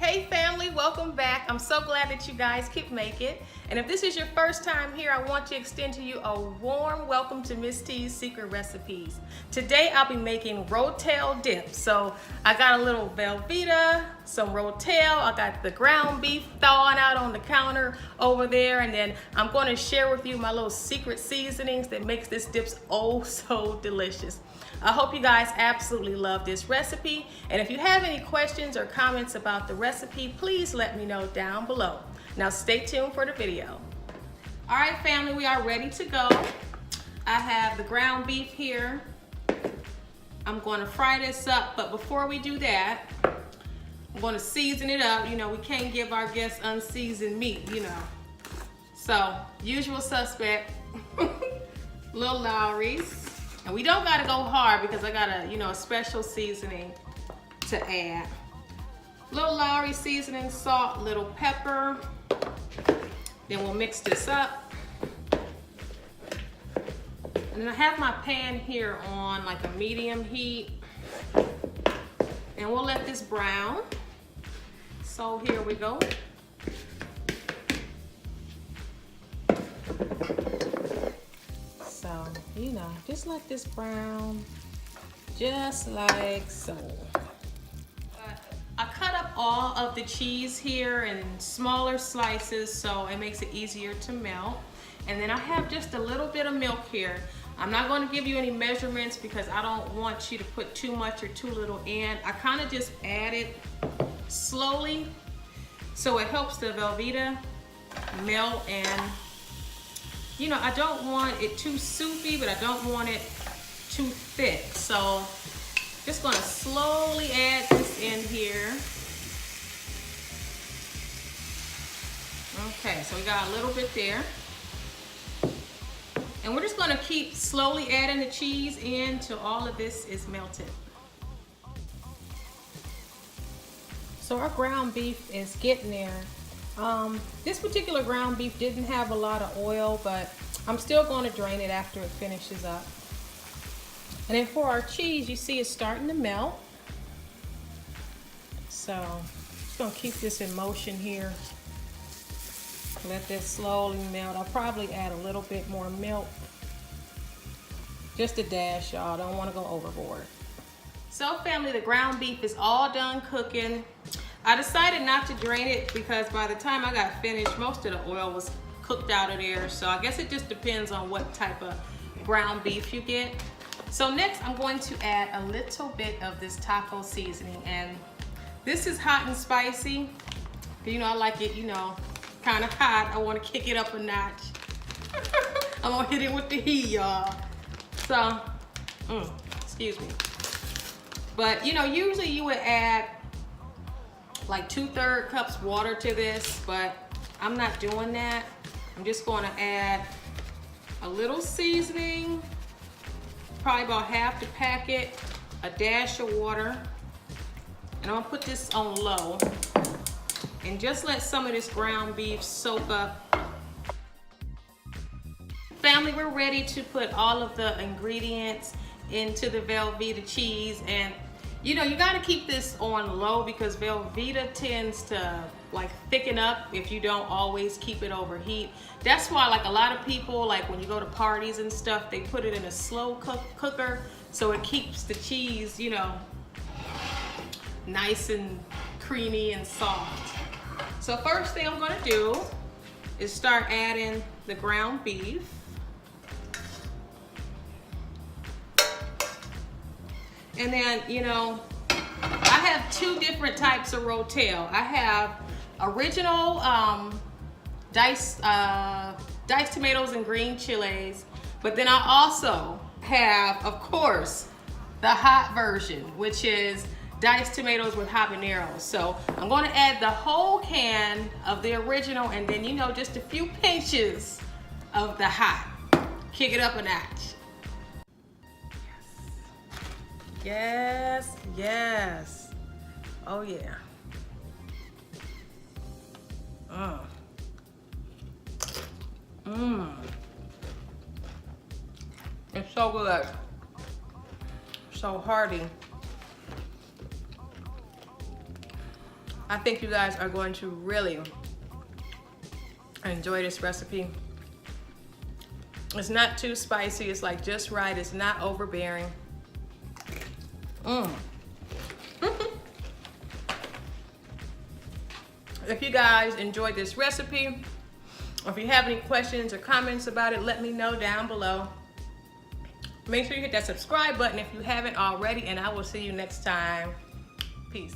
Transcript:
Hey family, welcome back. I'm so glad that you guys keep making it. And if this is your first time here, I want to extend to you a warm welcome to Miss T's Secret Recipes. Today I'll be making Rotel Dip. So I got a little Velveeta, some Rotel, I got the ground beef thawing out on the counter over there, and then I'm going to share with you my little secret seasonings that makes this dip oh so delicious. I hope you guys absolutely love this recipe, and if you have any questions or comments about the recipe, please let me know down below. Now stay tuned for the video. All right family, we are ready to go. I have the ground beef here. I'm going to fry this up, but before we do that, I'm going to season it up. You know, we can't give our guests unseasoned meat, you know. So, usual suspect, little Lowry's. And we don't gotta go hard because I got a special seasoning to add. Little Lowry seasoning, salt, little pepper. Then we'll mix this up. And then I have my pan here on like a medium heat. And we'll let this brown. So here we go. So, just let this brown, just like so. I cut up all of the cheese here in smaller slices so it makes it easier to melt. And then I have just a little bit of milk here. I'm not going to give you any measurements because I don't want you to put too much or too little in. I kind of just add it slowly so it helps the Velveeta melt, and I don't want it too soupy, but I don't want it too thick. So just gonna slowly add this in here. Okay, so we got a little bit there. And we're just gonna keep slowly adding the cheese in until all of this is melted. So our ground beef is getting there. This particular ground beef didn't have a lot of oil, but I'm still going to drain it after it finishes up. And then for our cheese, you see it's starting to melt. So just going to keep this in motion here. Let this slowly melt. I'll probably add a little bit more milk. Just a dash, y'all. Don't want to go overboard. So family, the ground beef is all done cooking. I decided not to drain it because by the time I got finished, most of the oil was cooked out of there. So I guess it just depends on what type of ground beef you get. So next I'm going to add a little bit of this taco seasoning, and this is hot and spicy. I like it, kind of hot. I want to kick it up a notch. I'm gonna hit it with the heat, y'all. So, excuse me. But usually you would add like 2/3 cups water to this, but I'm not doing that. I'm just going to add a little seasoning, probably about half the packet, a dash of water, and I'm gonna put this on low and just let some of this ground beef soak up. Family, we're ready to put all of the ingredients into the Velveeta cheese, and you gotta keep this on low because Velveeta tends to like thicken up if you don't always keep it over heat. That's why like a lot of people, like when you go to parties and stuff, they put it in a slow cooker so it keeps the cheese, nice and creamy and soft. So first thing I'm gonna do is start adding the ground beef. And then, I have two different types of Rotel. I have original diced tomatoes and green chilies, but then I also have, of course, the hot version, which is diced tomatoes with habaneros. So I'm going to add the whole can of the original, and then just a few pinches of the hot. Kick it up a notch. Yes, yes. Oh yeah. It's so good. So hearty. I think you guys are going to really enjoy this recipe. It's not too spicy. It's like just right. It's not overbearing. If you guys enjoyed this recipe, or if you have any questions or comments about it, let me know down below. Make sure you hit that subscribe button if you haven't already, and I will see you next time. Peace.